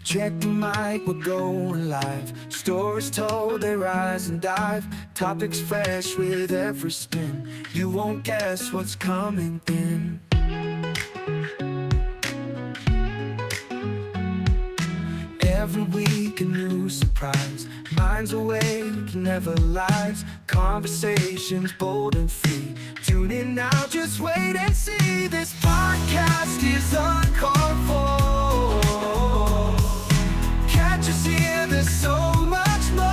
Check the mic, we're going live. Stories told, they rise and dive. Topics fresh with every spin. You won't guess what's coming in. Every week a new surprise. Minds awake, never lies. Conversations bold and free. Tune in now, just wait and see. This podcast is uncalled for. Catch us here, there's so much more.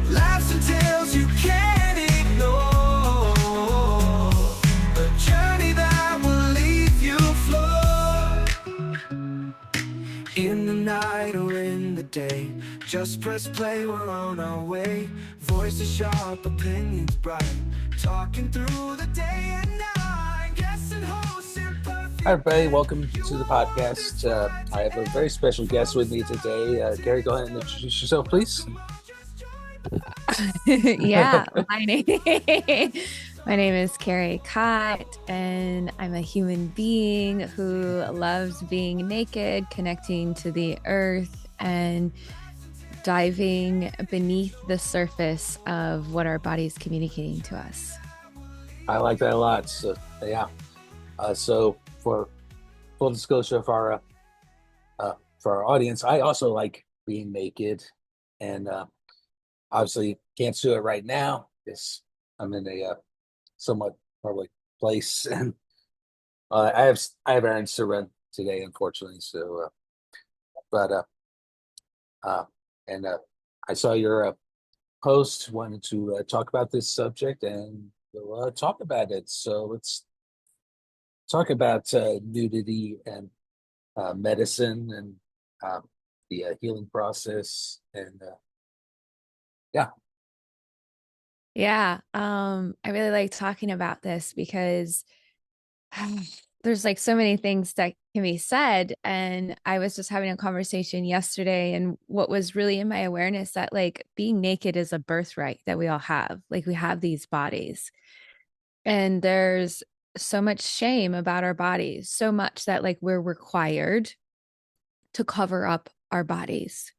Laughs and tales you can't ignore. A journey that will leave you floored. In the night or in the day, just press play, we're on our way. Voices sharp, opinions bright, talking through the day and night. Guests and hosts in perfect. Hi, everybody. Welcome to the podcast. I have a very special guest with me today. Kerry, go ahead and introduce yourself, please. Yeah, my name is Kerry Kott, and I'm a human being who loves being naked, connecting to the earth, and diving beneath the surface of what our body is communicating to us. I like that a lot. So, yeah. So for full disclosure for our audience, I also like being naked, and obviously can't do it right now because I'm in a somewhat public place, and I have errands to run today, unfortunately. So, but I saw your post, wanted to talk about this subject, and we'll talk about it. So let's talk about nudity and medicine and the healing process, and yeah. Yeah, I really like talking about this because there's like so many things that can be said. And I was just having a conversation yesterday, and what was really in my awareness that like being naked is a birthright that we all have. Like we have these bodies, and there's so much shame about our bodies, so much that like we're required to cover up our bodies.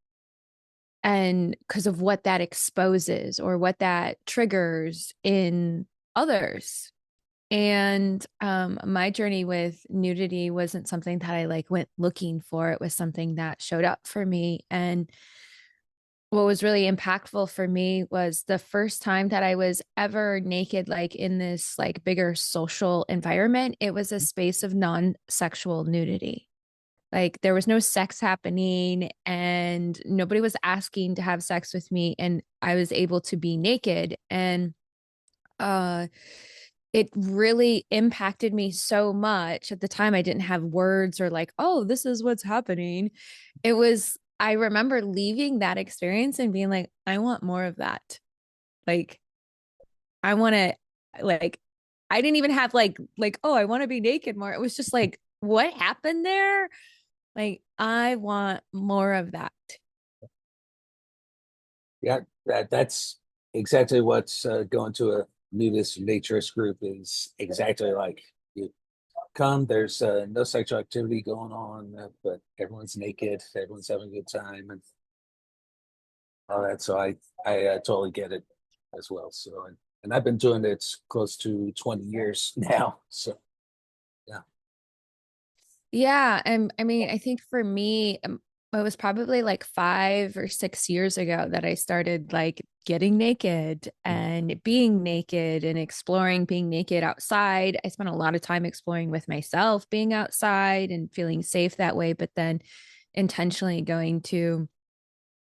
And because of what that exposes or what that triggers in others. And my journey with nudity wasn't something that I like went looking for. It was something that showed up for me. And what was really impactful for me was the first time that I was ever naked, like in this like bigger social environment. It was a space of non-sexual nudity. Like there was no sex happening and nobody was asking to have sex with me. And I was able to be naked. And it really impacted me so much. At the time, I didn't have words or like, oh, this is what's happening. I remember leaving that experience and being like, I want more of that. Like, I want to, like, I didn't even have oh, I want to be naked more. It was just like, what happened there? Like, I want more of that. Yeah, that's exactly what's going to a nudist naturist group is exactly like you come. There's no sexual activity going on, but everyone's naked, everyone's having a good time, and all that. So I totally get it as well. So and I've been doing it close to 20 years now. So yeah. Yeah. And I mean, I think for me, it was probably like 5 or 6 years ago that I started like getting naked and being naked and exploring being naked outside. I spent a lot of time exploring with myself, being outside and feeling safe that way, but then intentionally going to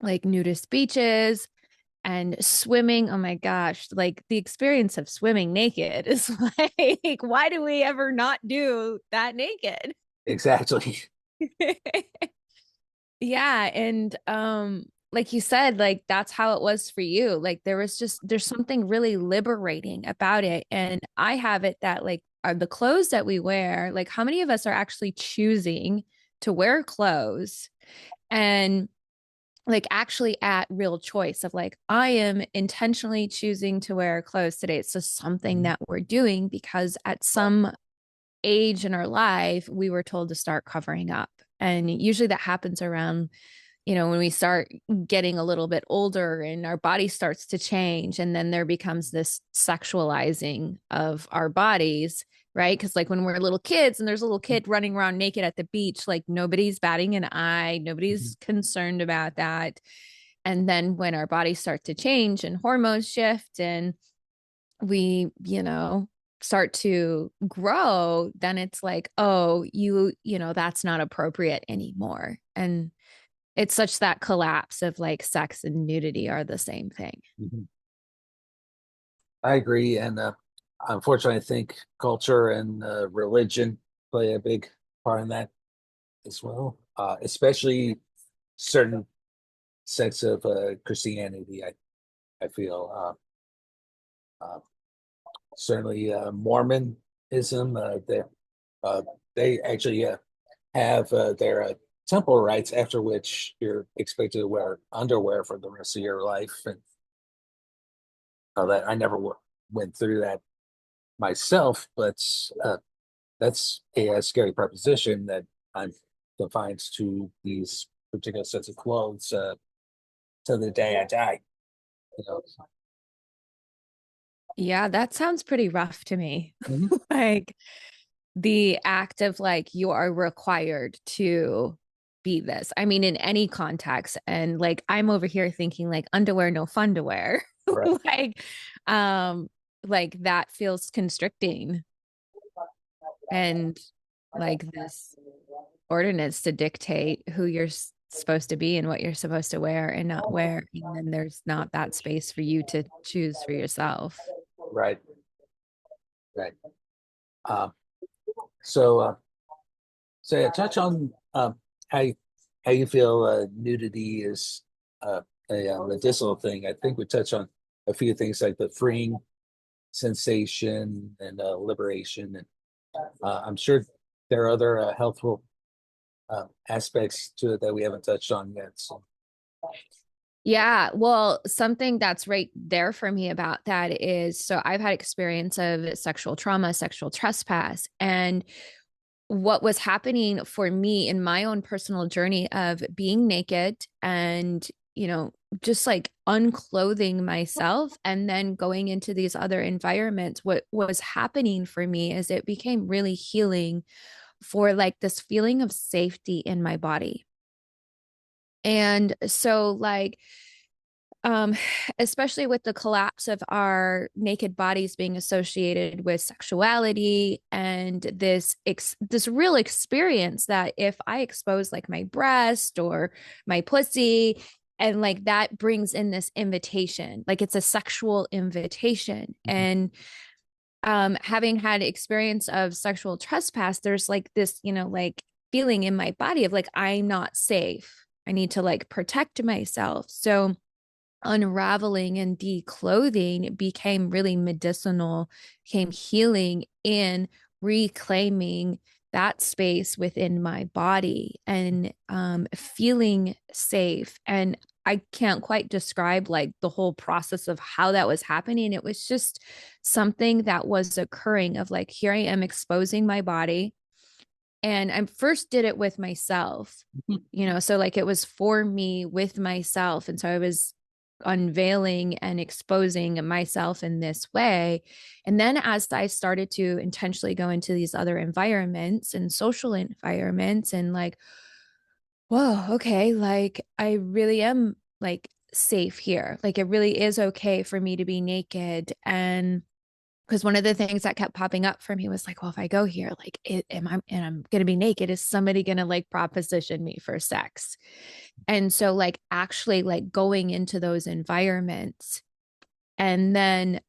like nudist beaches and swimming. Oh my gosh, like the experience of swimming naked is like, why do we ever not do that naked? Exactly. Yeah, and like you said, like that's how it was for you. Like there's something really liberating about it. And I have it that like are the clothes that we wear, like how many of us are actually choosing to wear clothes and like actually at real choice of like I am intentionally choosing to wear clothes today. It's just something that we're doing because at some age in our life we were told to start covering up. And usually that happens around, when we start getting a little bit older and our body starts to change. And then there becomes this sexualizing of our bodies, right? Because like when we're little kids and there's a little kid running around naked at the beach, like nobody's batting an eye, nobody's concerned about that. And then when our bodies start to change and hormones shift and we, start to grow, then it's like, oh, that's not appropriate anymore. And it's such that collapse of like sex and nudity are the same thing. Mhm. I agree, and unfortunately, I think culture and religion play a big part in that as well. Especially certain sects of Christianity. I feel uh, certainly Mormonism. Uh, they actually have their temple rites, after which you're expected to wear underwear for the rest of your life, and that I never went through that myself, but that's a scary proposition that I'm confined to these particular sets of clothes till the day I die. You know. Yeah, that sounds pretty rough to me. Mhm. Like the act of like you are required to be this. I mean, in any context. And like I'm over here thinking like underwear, no fun to wear. Right. like um like that feels constricting and like this ordinance to dictate who you're supposed to be and what you're supposed to wear and not wear. And then there's not that space for you to choose for yourself. Right. Right. Um, so, so yeah, touch on how how you feel nudity is a medicinal thing. I think we touched on a few things like the freeing sensation and liberation, and I'm sure there are other healthful aspects to it that we haven't touched on yet. So, Yeah, well, something that's right there for me about that is so I've had experience of sexual trauma, sexual trespass, and what was happening for me in my own personal journey of being naked and, just like unclothing myself and then going into these other environments, what was happening for me is it became really healing for like this feeling of safety in my body. And so like um especially with the collapse of our naked bodies being associated with sexuality and this real experience that if I expose like my breast or my pussy and like that brings in this invitation, like it's a sexual invitation. mhm, And having had experience of sexual trespass, there's like this, like feeling in my body of like I'm not safe, I need to like protect myself. So unraveling and declothing became really medicinal, became healing in reclaiming that space within my body and feeling safe. And I can't quite describe like the whole process of how that was happening. It was just something that was occurring of like, here I am exposing my body. And I first did it with myself, mhm, so like it was for me with myself. And so I was unveiling and exposing myself in this way. And then as I started to intentionally go into these other environments and social environments and like, whoa, okay, like I really am like safe here. Like it really is okay for me to be naked. And because one of the things that kept popping up for me was like, well, if I go here, like, I'm going to be naked, is somebody going to like proposition me for sex? And so, like, actually, like going into those environments, and then,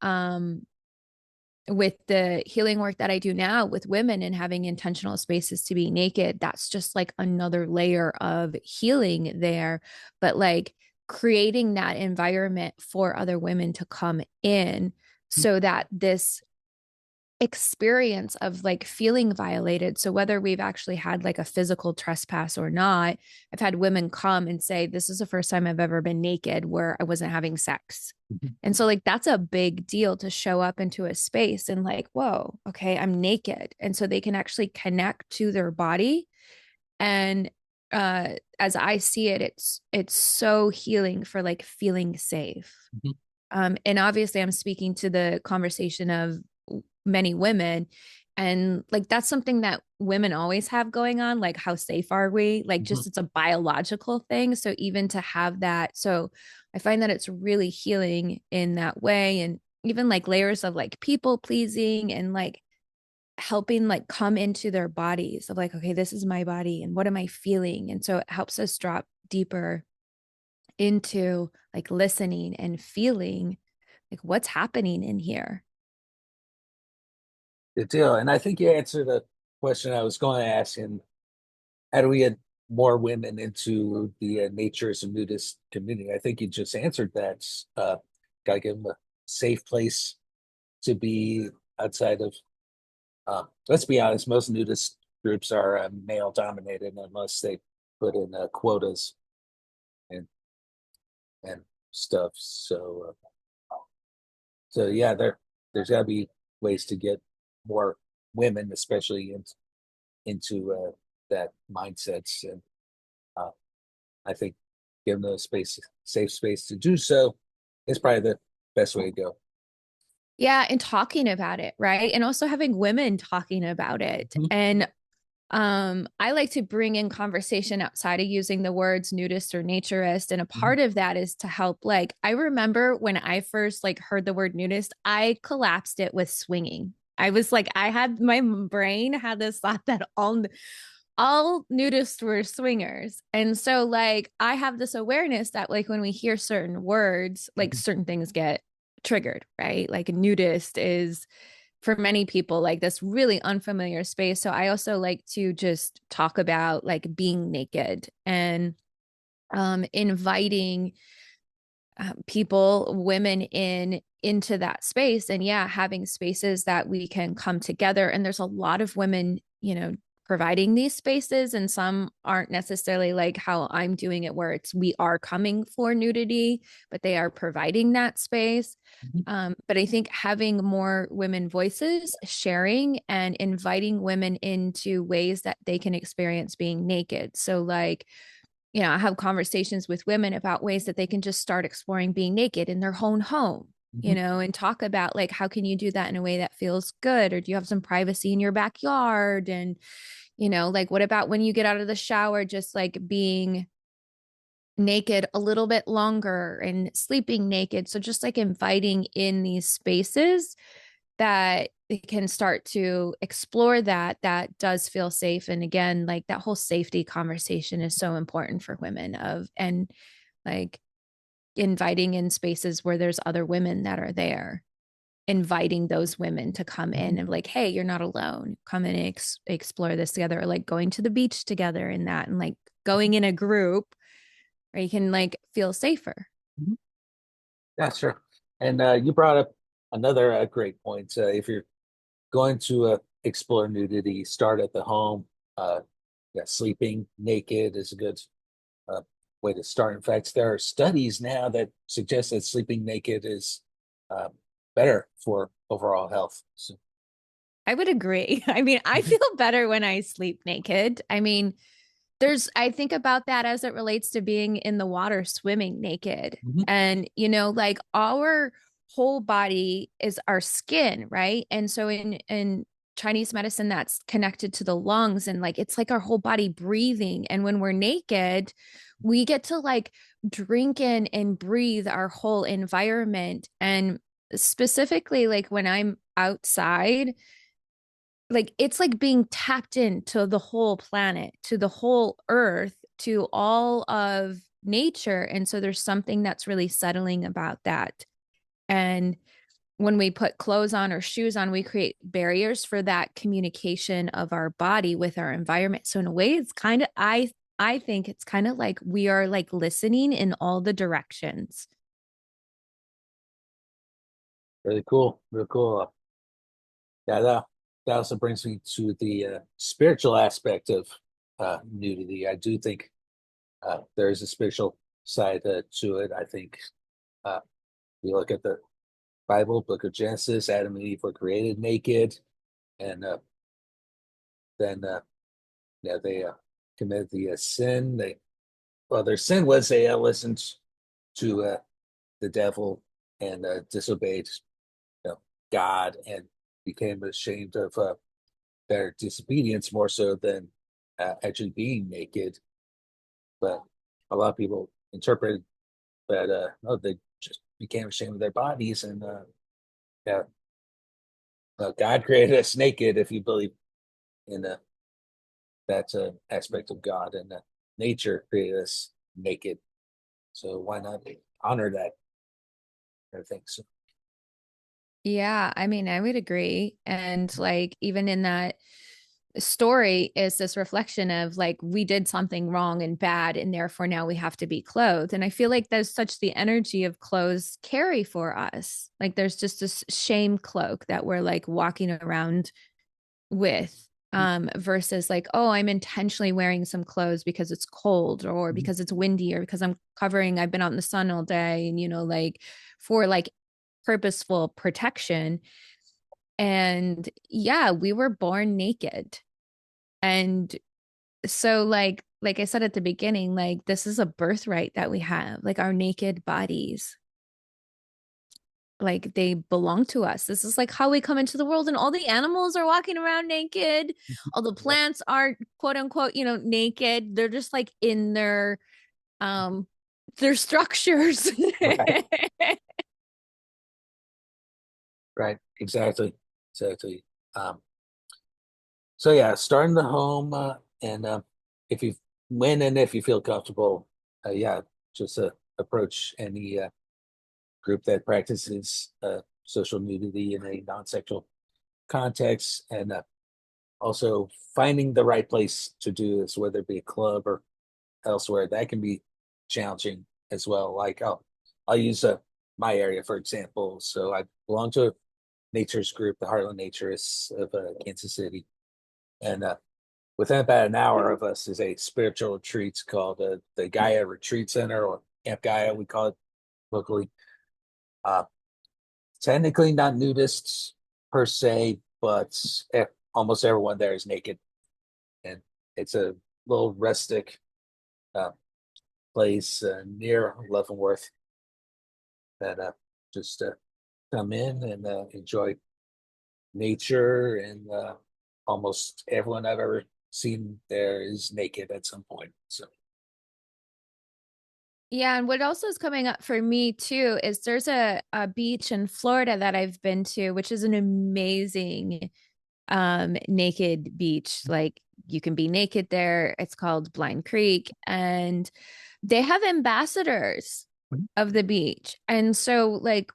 with the healing work that I do now with women and having intentional spaces to be naked, that's just like another layer of healing there. But like creating that environment for other women to come in so that this experience of like feeling violated. So whether we've actually had like a physical trespass or not, I've had women come and say, this is the first time I've ever been naked where I wasn't having sex. mhm, And so like that's a big deal to show up into a space and like, whoa, okay, I'm naked. And so they can actually connect to their body and as I see it, it's so healing for like feeling safe. Mhm. And obviously I'm speaking to the conversation of many women, and like that's something that women always have going on, like how safe are we, like Mhm. just it's a biological thing. So even to have that, so I find that it's really healing in that way. And even like layers of like people pleasing and like helping like come into their bodies of like, okay, this is my body and what am I feeling? And so it helps us drop deeper into like listening and feeling like what's happening in here. Good deal. And I think you answered a question I was going to ask. And how do we get more women into the naturist and nudist community? I think you just answered that. Got to give them a safe place to be outside of. Let's be honest, most nudist groups are male dominated unless they put in quotas and and stuff. So yeah, there's got to be ways to get more women, especially into that mindsets, and uh, I think giving them a safe space to do so is probably the best way to go. Yeah, and talking about it, right? And also having women talking about it. Mhm. And I like to bring in conversation outside of using the words nudist or naturist. And a Mhm. part of that is to help. Like, I remember when I first like heard the word nudist, I collapsed it with swinging. I was like, I had my brain had this thought that all nudists were swingers. And so like I have this awareness that like when we hear certain words, like Mhm. certain things get triggered, right? Like a nudist is for many people like this really unfamiliar space. So I also like to just talk about like being naked and inviting people, women into that space. And yeah, having spaces that we can come together. And there's a lot of women, providing these spaces, and some aren't necessarily like how I'm doing it, where it's we are coming for nudity, but they are providing that space. Mhm. But I think having more women voices, sharing and inviting women into ways that they can experience being naked. So, like, I have conversations with women about ways that they can just start exploring being naked in their own home, Mhm. and talk about like, how can you do that in a way that feels good? Or do you have some privacy in your backyard? And, like, what about when you get out of the shower, just like being naked a little bit longer and sleeping naked? So just like inviting in these spaces that they can start to explore that does feel safe. And again, like that whole safety conversation is so important for women of, and like inviting in spaces where there's other women that are there, inviting those women to come Mhm. in and like, hey, you're not alone, come in and explore this together, or like going to the beach together in that, and like going in a group where you can like feel safer. Mhm. Yeah, sure. And you brought up another great point. If you're going to explore nudity, start at the home. Yeah, sleeping naked is a good uh, way to start. In fact, there are studies now that suggest that sleeping naked is uh, better for overall health. So, I would agree. I mean, I mhm. feel better when I sleep naked. I mean, I think about that as it relates to being in the water swimming naked. Mhm. And, like our whole body is our skin, right? And so in Chinese medicine, that's connected to the lungs, and like it's like our whole body breathing. And when we're naked, we get to like drink in and breathe our whole environment. And specifically, like when I'm outside, like it's like being tapped into the whole planet, to the whole earth, to all of nature. And so there's something that's really settling about that. And when we put clothes on or shoes on, we create barriers for that communication of our body with our environment. So in a way, it's kind of I think it's kind of like we are like listening in all the directions. Really cool. Really cool. Yeah, that also brings me to the spiritual aspect of nudity. I do think there is a spiritual side to it. I think you look at the Bible, Book of Genesis, Adam and Eve were created naked, and then yeah, they committed the sin. Their sin was they listened to the devil and disobeyed, God, and became ashamed of their disobedience more so than actually being naked. But a lot of people interpret that oh, they just became ashamed of their bodies, and yeah, God created us naked. If you believe in that aspect of God, and nature created us naked, so why not honor that? I think so. Yeah, I mean, I would agree. And like, even in that story is this reflection of like, we did something wrong and bad, and therefore now we have to be clothed. And I feel like there's such the energy of clothes carry for us. Like, there's just this shame cloak that we're like walking around with. Versus like, oh, I'm intentionally wearing some clothes because it's cold or Mhm. because it's windy or because I've been out in the sun all day, and like for like purposeful protection. And yeah, we were born naked. And so like I said at the beginning, like this is a birthright that we have, like our naked bodies. Like they belong to us. This is like how we come into the world, and all the animals are walking around naked. All the Yeah, plants are quote unquote, naked. They're just like in um their structures. right, right, exactly, exactly. Um, so yeah, starting the home, and if you when and if you feel comfortable, yeah, just approach any group that practices social nudity in a non-sexual context, and also finding the right place to do this, whether it be a club or elsewhere, that can be challenging as well. Like, I'll use my area for example. So I belong to a nature's group, the Heartland Naturists of Kansas City, and within about an hour of us is a spiritual retreat called the Gaia Retreat Center, or Camp Gaia, we call it locally. Uh, Technically not nudists per se, but almost everyone there is naked, and it's a little rustic uh, place near Leavenworth that just come in and enjoy nature. And almost everyone I've ever seen there is naked at some point. So, Yeah, and what also is coming up for me too is there's a beach in Florida that I've been to, which is an amazing naked beach. Like you can be naked there. It's called Blind Creek, and they have ambassadors of the beach. And so like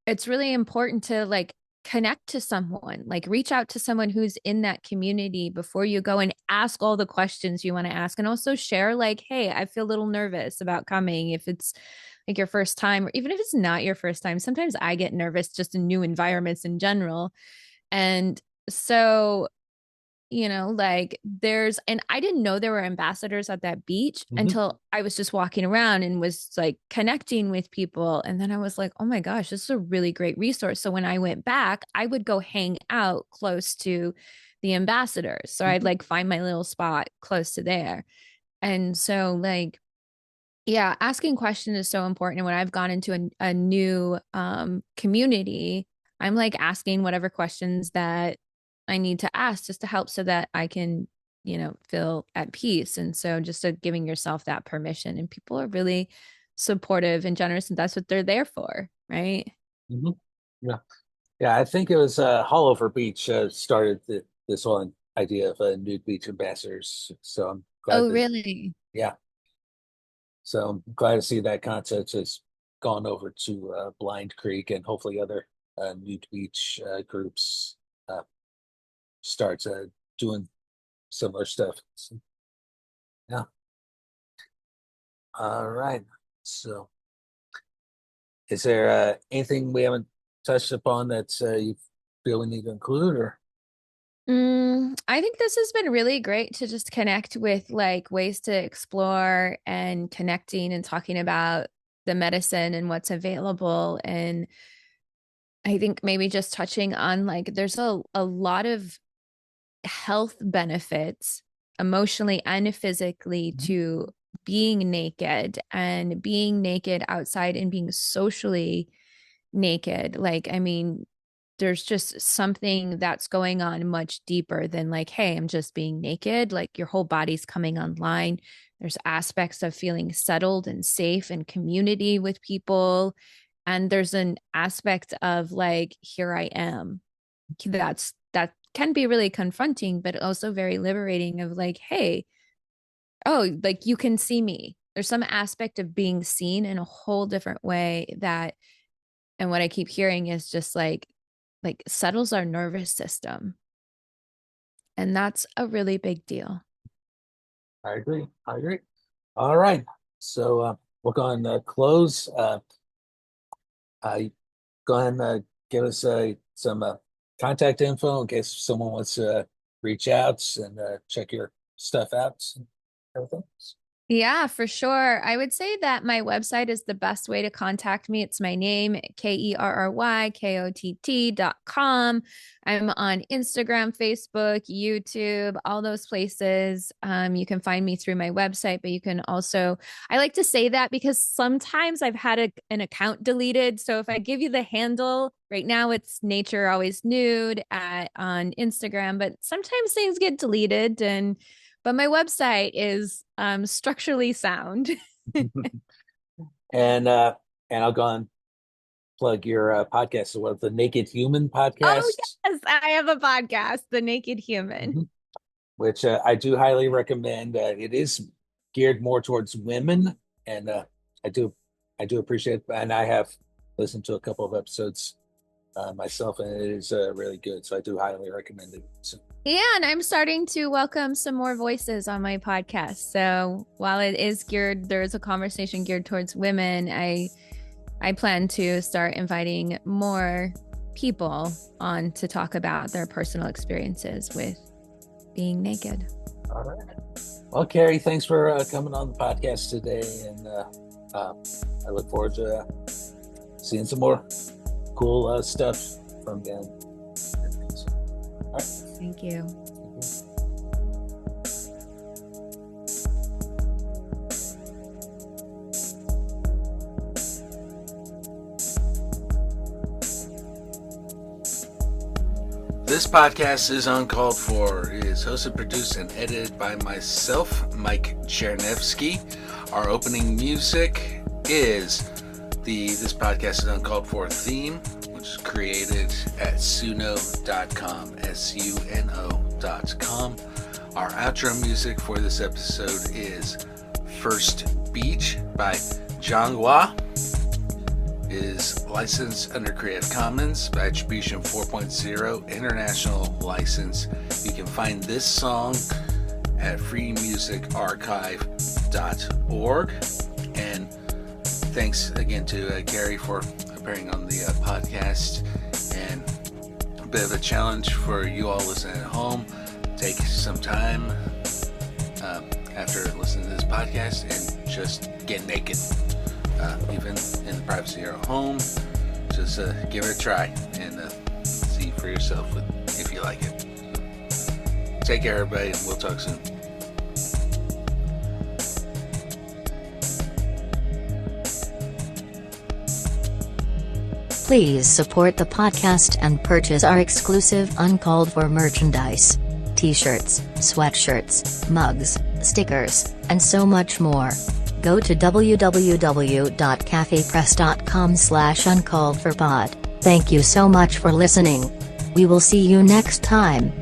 it's really important to like connect to someone, like reach out to someone who's in that community before you go, and ask all the questions you want to ask, and also share like, hey, I feel a little nervous about coming, if it's like your first time, or even if it's not your first time. Sometimes I get nervous just in new environments in general. And so, like and I didn't know there were ambassadors at that beach mhm. until I was just walking around and was like connecting with people. And then I was like, oh my gosh, this is a really great resource. So when I went back, I would go hang out close to the ambassadors. So I'd like find my little spot close to there. And so, like, yeah, asking questions is so important. And when I've gone into a new community, I'm like asking whatever questions that I need to ask just to help so that I can, feel at peace. And so just giving yourself that permission. And people are really supportive and generous, and that's what they're there for, right? Mhm. Yeah, yeah. I think it was Hollover Beach started this whole idea of nude beach ambassadors. So I'm glad Oh, that, really? yeah. So I'm glad to see that concept has gone over to Blind Creek, and hopefully other nude beach groups uh, starts doing similar stuff. So, yeah. All right. So, is there anything we haven't touched upon that you feel we need to include, or? I think this has been really great to just connect with like ways to explore and connecting and talking about the medicine and what's available. And I think maybe just touching on like there's a lot of health benefits emotionally and physically to being naked and being naked outside and being socially naked. Like, I mean, there's just something that's going on much deeper than like, hey, I'm just being naked. Like your whole body's coming online. There's aspects of feeling settled and safe and community with people. And there's an aspect of like, here I am. That can be really confronting, but also very liberating of like, hey, oh, like you can see me. There's some aspect of being seen in a whole different way that, and what I keep hearing is just like settles our nervous system. And that's a really big deal. I agree. I agree. All right. So we're going to close. Go ahead and give us some contact info in case someone wants to reach out and check your stuff out and everything. Yeah, for sure. I would say that my website is the best way to contact me. It's my name, KerryKott.com. I'm on Instagram, Facebook, YouTube, all those places. You can find me through my website, but you can also, I like to say that because sometimes I've had an account deleted. So if I give you the handle, right now it's Nature Always Nude on Instagram, but sometimes things get deleted but my website is structurally sound. And I'll go and plug your podcast. So what, the Naked Human podcast? Oh yes, I have a podcast, The Naked Human, which I do highly recommend. It is geared more towards women, and I do appreciate it. And I have listened to a couple of episodes myself, and it is really good. So I do highly recommend it. So. Yeah, and I'm starting to welcome some more voices on my podcast. So while it is there's a conversation geared towards women, I plan to start inviting more people on to talk about their personal experiences with being naked. All right. Well, Kerry, thanks for coming on the podcast today, and I look forward to seeing some more cool stuff from Dan. All right. Thank you. This podcast is Uncalled For. It is hosted, produced, and edited by myself, Mike Chernevsky. Our opening music is This Podcast is Uncalled For theme, which is created at suno.com, suno.com. Our outro music for this episode is First Beach by Jianghua. Is licensed under Creative Commons by Attribution 4.0 International License. You can find this song at freemusicarchive.org. And thanks again to Kerry for appearing on the podcast. And a bit of a challenge for you all listening at home. Take some time after listening to this podcast and just get naked. Even in the privacy of your home, just give it a try and see for yourself if you like it. Take care, everybody, and we'll talk soon. Please support the podcast and purchase our exclusive Uncalled For merchandise. T-shirts, sweatshirts, mugs, stickers, and so much more. Go to www.cafepress.com/uncalledforpod. Thank you so much for listening. We will see you next time.